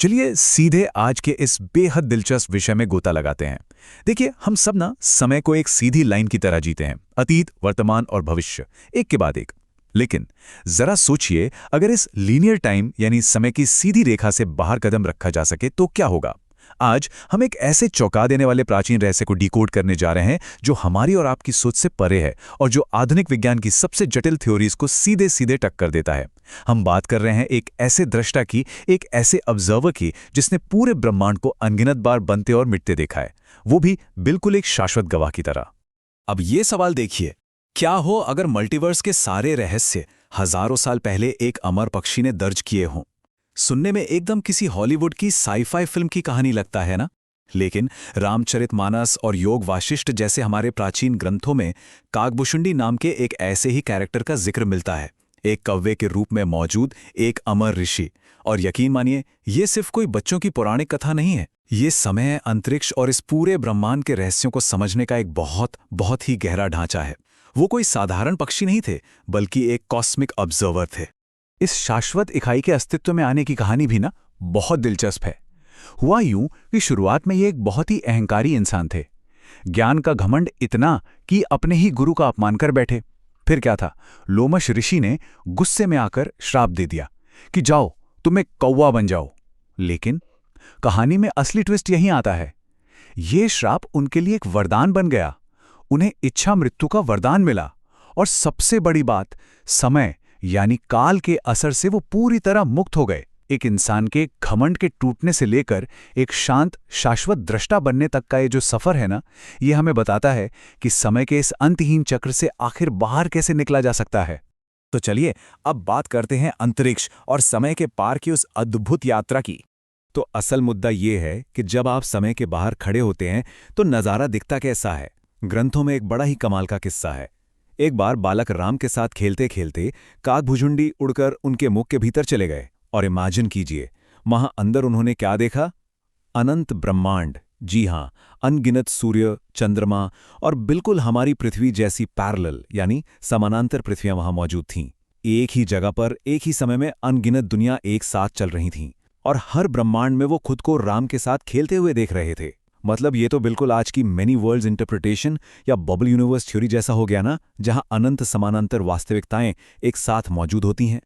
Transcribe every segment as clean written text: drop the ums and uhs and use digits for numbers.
चलिए सीधे आज के इस बेहद दिलचस्प विषय में गोता लगाते हैं। देखिए, हम सब ना समय को एक सीधी लाइन की तरह जीते हैं, अतीत, वर्तमान और भविष्य, एक के बाद एक। लेकिन जरा सोचिए, अगर इस लीनियर टाइम यानी समय की सीधी रेखा से बाहर कदम रखा जा सके तो क्या होगा। आज हम एक ऐसे चौंका देने वाले प्राचीन रहस्य को डिकोड करने जा रहे हैं जो हमारी और आपकी सोच से परे है और जो आधुनिक विज्ञान की सबसे जटिल थ्योरीज को सीधे सीधे टक्कर देता है। हम बात कर रहे हैं एक ऐसे दृष्टा की, एक ऐसे ऑब्जर्वर की जिसने पूरे ब्रह्मांड को अनगिनत बार बनते और मिटते देखा है, वो भी बिल्कुल एक शाश्वत गवाह की तरह। अब ये सवाल देखिए, क्या हो अगर मल्टीवर्स के सारे रहस्य हजारों साल पहले एक अमर पक्षी ने दर्ज किए हों। सुनने में एकदम किसी हॉलीवुड की साई-फाई फिल्म की कहानी लगता है ना। लेकिन रामचरितमानस और योग वाशिष्ठ जैसे हमारे प्राचीन ग्रंथों में काकभुशुंडी नाम के एक ऐसे ही कैरेक्टर का जिक्र मिलता है, एक कौवे के रूप में मौजूद एक अमर ऋषि। और यकीन मानिए, ये सिर्फ कोई बच्चों की पौराणिक कथा नहीं है। ये समय, अंतरिक्ष और इस पूरे ब्रह्मांड के रहस्यों को समझने का एक बहुत ही गहरा ढांचा है। वो कोई साधारण पक्षी नहीं थे, बल्कि एक कॉस्मिक ऑब्जर्वर थे। इस शाश्वत इकाई के अस्तित्व में आने की कहानी भी ना बहुत दिलचस्प है। हुआ यूं कि शुरुआत में ये एक बहुत ही अहंकारी इंसान थे। ज्ञान का घमंड इतना कि अपने ही गुरु का अपमान कर बैठे। फिर क्या था, लोमश ऋषि ने गुस्से में आकर श्राप दे दिया कि जाओ, तुम एक कौवा बन जाओ। लेकिन कहानी में असली ट्विस्ट यहीं आता है। ये श्राप उनके लिए एक वरदान बन गया। उन्हें इच्छा मृत्यु का वरदान मिला। और सबसे बड़ी बात, समय यानी काल के असर से वो पूरी तरह मुक्त हो गए। एक इंसान के घमंड के टूटने से लेकर एक शांत शाश्वत दृष्टा बनने तक का ये जो सफर है ना, ये हमें बताता है कि समय के इस अंतहीन चक्र से आखिर बाहर कैसे निकला जा सकता है। तो चलिए अब बात करते हैं अंतरिक्ष और समय के पार की उस अद्भुत यात्रा की। तो असल मुद्दा ये है कि जब आप समय के बाहर खड़े होते हैं तो नज़ारा दिखता कैसा है। ग्रंथों में एक बड़ा ही कमाल का किस्सा है। एक बार बालक राम के साथ खेलते खेलते काकभुशुंडी उड़कर उनके मुख के भीतर चले गए। और इमेजिन कीजिए, वहां अंदर उन्होंने क्या देखा? अनंत ब्रह्मांड। जी हां, अनगिनत सूर्य, चंद्रमा और बिल्कुल हमारी पृथ्वी जैसी पैरेलल यानी समानांतर पृथ्वियां वहां मौजूद थीं। एक ही जगह पर एक ही समय में अनगिनत दुनिया एक साथ चल रही थीं। और हर ब्रह्मांड में वो खुद को राम के साथ खेलते हुए देख रहे थे। मतलब ये तो बिल्कुल आज की मेनी वर्ल्ड्स इंटरप्रिटेशन या बबल यूनिवर्स थ्योरी जैसा हो गया ना, जहां अनंत समानांतर वास्तविकताएं एक साथ मौजूद होती हैं।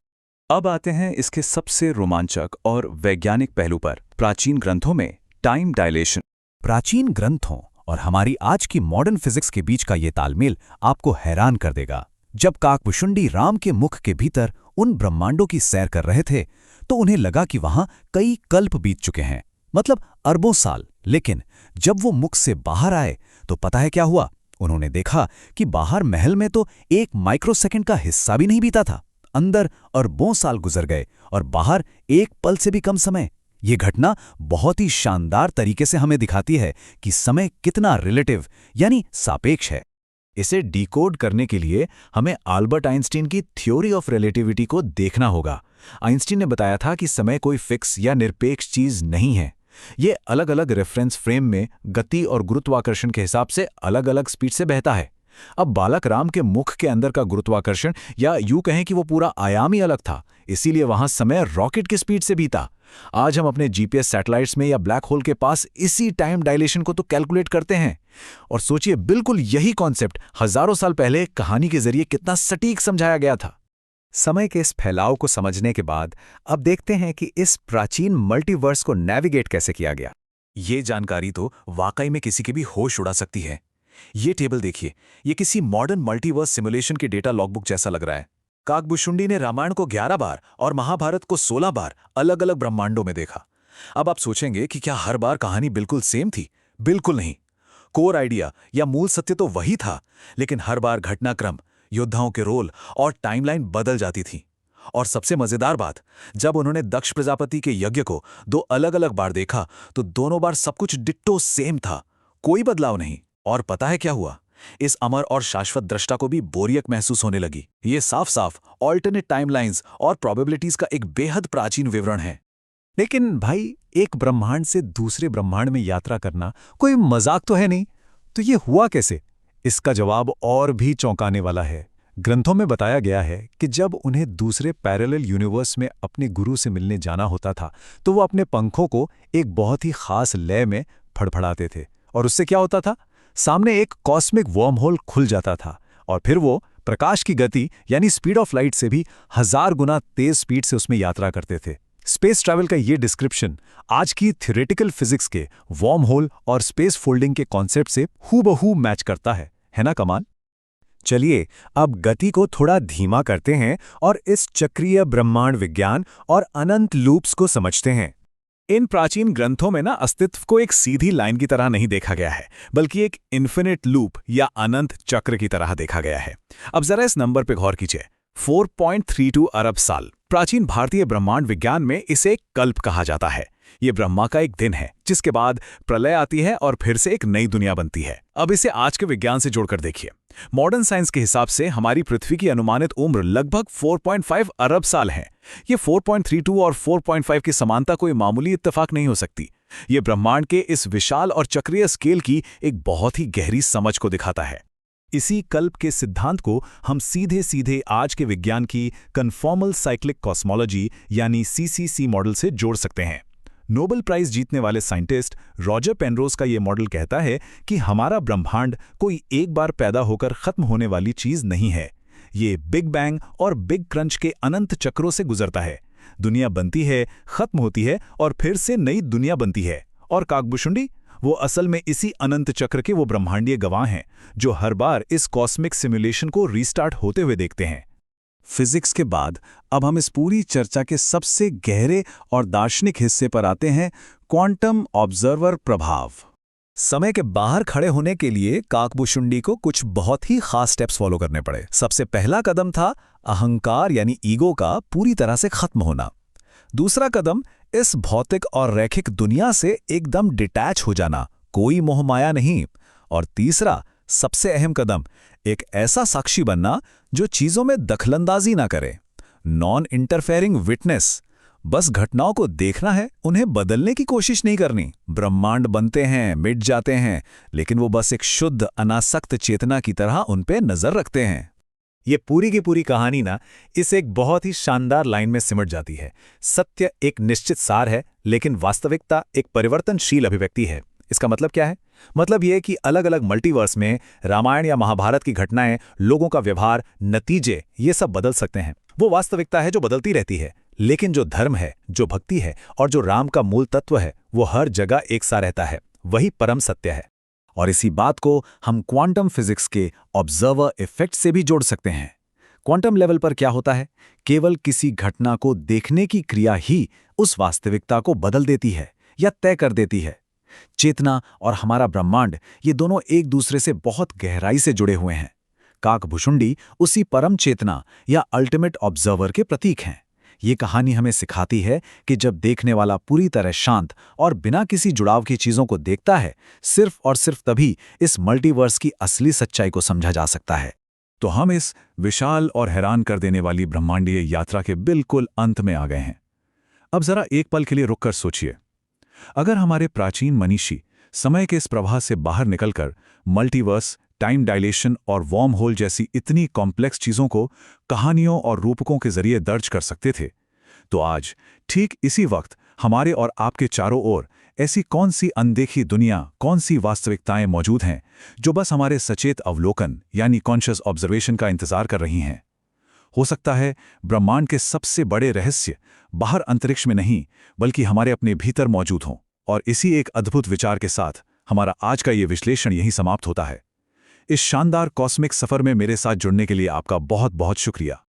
अब आते हैं इसके सबसे रोमांचक और वैज्ञानिक पहलू पर, प्राचीन ग्रंथों में टाइम डायलेशन। प्राचीन ग्रंथों और हमारी आज की मॉडर्न फिजिक्स के बीच का ये तालमेल आपको हैरान कर देगा। जब काकभुशुंडी राम के मुख के भीतर उन ब्रह्मांडों की सैर कर रहे थे तो उन्हें लगा कि वहां कई कल्प बीत चुके हैं, मतलब अरबों साल। लेकिन जब वो मुख से बाहर आए तो पता है क्या हुआ? उन्होंने देखा कि बाहर महल में तो एक माइक्रोसेकंड का हिस्सा भी नहीं बीता था। अंदर अरबों साल गुजर गए और बाहर एक पल से भी कम समय। ये घटना बहुत ही शानदार तरीके से हमें दिखाती है कि समय कितना रिलेटिव यानी सापेक्ष है। इसे डिकोड करने के लिए हमें अल्बर्ट आइंस्टीन की थ्योरी ऑफ रिलेटिविटी को देखना होगा। आइंस्टीन ने बताया था कि समय कोई फिक्स या निरपेक्ष चीज नहीं है। ये अलग अलग रेफरेंस फ्रेम में गति और गुरुत्वाकर्षण के हिसाब से अलग अलग स्पीड से बहता है। अब बालक राम के मुख के अंदर का गुरुत्वाकर्षण, या यूं कहें कि वो पूरा आयाम ही अलग था, इसीलिए वहां समय रॉकेट की स्पीड से बीता। आज हम अपने जीपीएस सैटेलाइट्स में या ब्लैक होल के पास इसी टाइम डायलेशन को तो कैलकुलेट करते हैं। और सोचिए, बिल्कुल यही कॉन्सेप्ट हजारों साल पहले कहानी के जरिए कितना सटीक समझाया गया था। समय के इस फैलाव को समझने के बाद अब देखते हैं कि इस प्राचीन मल्टीवर्स को नेविगेट कैसे किया गया। ये जानकारी तो वाकई में किसी के भी होश उड़ा सकती है। ये टेबल देखिए, ये किसी मॉडर्न मल्टीवर्स सिमुलेशन के डेटा लॉगबुक जैसा लग रहा है। काकभुशुंडी ने रामायण को 11 बार और महाभारत को 16 बार अलग अलग ब्रह्मांडों में देखा। अब आप सोचेंगे कि क्या हर बार कहानी बिल्कुल सेम थी? बिल्कुल नहीं। कोर आइडिया या मूल सत्य तो वही था, लेकिन हर बार घटनाक्रम, योद्धाओं के रोल और टाइमलाइन बदल जाती थी। और सबसे मजेदार बात, जब उन्होंने दक्ष प्रजापति के यज्ञ को 2 अलग अलग बार देखा तो दोनों बार सब कुछ डिट्टो सेम था, कोई बदलाव नहीं। और पता है क्या हुआ? इस अमर और शाश्वत दृष्टा को भी बोरियत महसूस होने लगी। ये साफ साफ ऑल्टरनेट टाइमलाइंस और प्रोबेबिलिटीज का एक बेहद प्राचीन विवरण है। लेकिन भाई, एक ब्रह्मांड से दूसरे ब्रह्मांड में यात्रा करना कोई मजाक तो है नहीं। तो ये हुआ कैसे? इसका जवाब और भी चौंकाने वाला है। ग्रंथों में बताया गया है कि जब उन्हें दूसरे पैरेलल यूनिवर्स में अपने गुरु से मिलने जाना होता था तो वो अपने पंखों को एक बहुत ही खास लय में फड़फड़ाते थे, और उससे क्या होता था, सामने एक कॉस्मिक वर्म होल खुल जाता था, और फिर वो प्रकाश की गति यानी स्पीड ऑफ लाइट से भी 1000 गुना तेज स्पीड से उसमें यात्रा करते थे। स्पेस ट्रैवल का ये डिस्क्रिप्शन आज की थ्योरेटिकल फिजिक्स के वर्म होल और स्पेस फोल्डिंग के कॉन्सेप्ट से हूबहू मैच करता है ना कमाल? चलिए अब गति को थोड़ा धीमा करते हैं और इस चक्रीय ब्रह्मांड विज्ञान और अनंत लूप्स को समझते हैं। इन प्राचीन ग्रंथों में ना अस्तित्व को एक सीधी लाइन की तरह नहीं देखा गया है, बल्कि एक इन्फिनिट लूप या अनंत चक्र की तरह देखा गया है। अब जरा इस नंबर पे गौर कीजिए, 4.32 अरब साल। प्राचीन भारतीय ब्रह्मांड विज्ञान में इसे एक कल्प कहा जाता है। ये ब्रह्मा का एक दिन है जिसके बाद प्रलय आती है और फिर से एक नई दुनिया बनती है। अब इसे आज के विज्ञान से जोड़कर देखिए। मॉडर्न साइंस के हिसाब से हमारी पृथ्वी की अनुमानित उम्र लगभग 4.5 अरब साल है। ये 4.32 और 4.5 की समानता कोई मामूली इत्तेफाक नहीं हो सकती। ये ब्रह्मांड के इस विशाल और चक्रीय स्केल की एक बहुत ही गहरी समझ को दिखाता है। इसी कल्प के सिद्धांत को हम सीधे सीधे आज के विज्ञान की कन्फॉर्मल साइक्लिक कॉस्मोलॉजी यानी CCC मॉडल से जोड़ सकते हैं। नोबेल प्राइज जीतने वाले साइंटिस्ट रॉजर पेनरोज का ये मॉडल कहता है कि हमारा ब्रह्मांड कोई एक बार पैदा होकर खत्म होने वाली चीज नहीं है। ये बिग बैंग और बिग क्रंच के अनंत चक्रों से गुजरता है। दुनिया बनती है, खत्म होती है और फिर से नई दुनिया बनती है। और काकभूषुंडी, वो असल में इसी अनंत चक्र के वो ब्रह्मांडीय गवाह हैं जो हर बार इस कॉस्मिक सिमुलेशन को रीस्टार्ट होते हुए देखते हैं। फिजिक्स के बाद अब हम इस पूरी चर्चा के सबसे गहरे और दार्शनिक हिस्से पर आते हैं, क्वांटम ऑब्जर्वर प्रभाव। समय के बाहर खड़े होने के लिए काकभूषुंडी को कुछ बहुत ही खास स्टेप्स फॉलो करने पड़े। सबसे पहला कदम था अहंकार यानी ईगो का पूरी तरह से खत्म होना। दूसरा कदम इस भौतिक और रैखिक दुनिया से एकदम डिटैच हो जाना, कोई मोहमाया नहीं। और तीसरा सबसे अहम कदम, एक ऐसा साक्षी बनना जो चीजों में दखलंदाजी ना करे, नॉन इंटरफेयरिंग विटनेस। बस घटनाओं को देखना है, उन्हें बदलने की कोशिश नहीं करनी। ब्रह्मांड बनते हैं, मिट जाते हैं, लेकिन वो बस एक शुद्ध अनासक्त चेतना की तरह उन पे नजर रखते हैं। ये पूरी की पूरी कहानी ना इस एक बहुत ही शानदार लाइन में सिमट जाती है। सत्य एक निश्चित सार है, लेकिन वास्तविकता एक परिवर्तनशील अभिव्यक्ति है। इसका मतलब क्या है? मतलब यह कि अलग अलग मल्टीवर्स में रामायण या महाभारत की घटनाएं, लोगों का व्यवहार, नतीजे, ये सब बदल सकते हैं। वो वास्तविकता है जो बदलती रहती है, लेकिन जो धर्म है, जो भक्ति है और जो राम का मूल तत्व है, वो हर जगह एक सा रहता है। वही परम सत्य है। और इसी बात को हम क्वांटम फिजिक्स के ऑब्जर्वर इफेक्ट से भी जोड़ सकते हैं। क्वांटम लेवल पर क्या होता है? केवल किसी घटना को देखने की क्रिया ही उस वास्तविकता को बदल देती है या तय कर देती है। चेतना और हमारा ब्रह्मांड, ये दोनों एक दूसरे से बहुत गहराई से जुड़े हुए हैं। काकभूषुंडी उसी परम चेतना या अल्टीमेट ऑब्जर्वर के प्रतीक हैं। ये कहानी हमें सिखाती है कि जब देखने वाला पूरी तरह शांत और बिना किसी जुड़ाव की चीजों को देखता है, सिर्फ और सिर्फ तभी इस मल्टीवर्स की असली सच्चाई को समझा जा सकता है। तो हम इस विशाल और हैरान कर देने वाली ब्रह्मांडीय यात्रा के बिल्कुल अंत में आ गए हैं। अब जरा एक पल के लिए रुककर सोचिए, अगर हमारे प्राचीन मनीषी समय के इस प्रवाह से बाहर निकलकर मल्टीवर्स, टाइम डायलेशन और वॉर्म होल जैसी इतनी कॉम्प्लेक्स चीजों को कहानियों और रूपकों के जरिए दर्ज कर सकते थे, तो आज ठीक इसी वक्त हमारे और आपके चारों ओर ऐसी कौन सी अनदेखी दुनिया, कौन सी वास्तविकताएं मौजूद हैं जो बस हमारे सचेत अवलोकन यानी कॉन्शियस ऑब्जर्वेशन का इंतजार कर रही हैं। हो सकता है ब्रह्मांड के सबसे बड़े रहस्य बाहर अंतरिक्ष में नहीं, बल्कि हमारे अपने भीतर मौजूद हों। और इसी एक अद्भुत विचार के साथ हमारा आज का ये विश्लेषण यहीं समाप्त होता है। इस शानदार कॉस्मिक सफर में मेरे साथ जुड़ने के लिए आपका बहुत बहुत शुक्रिया।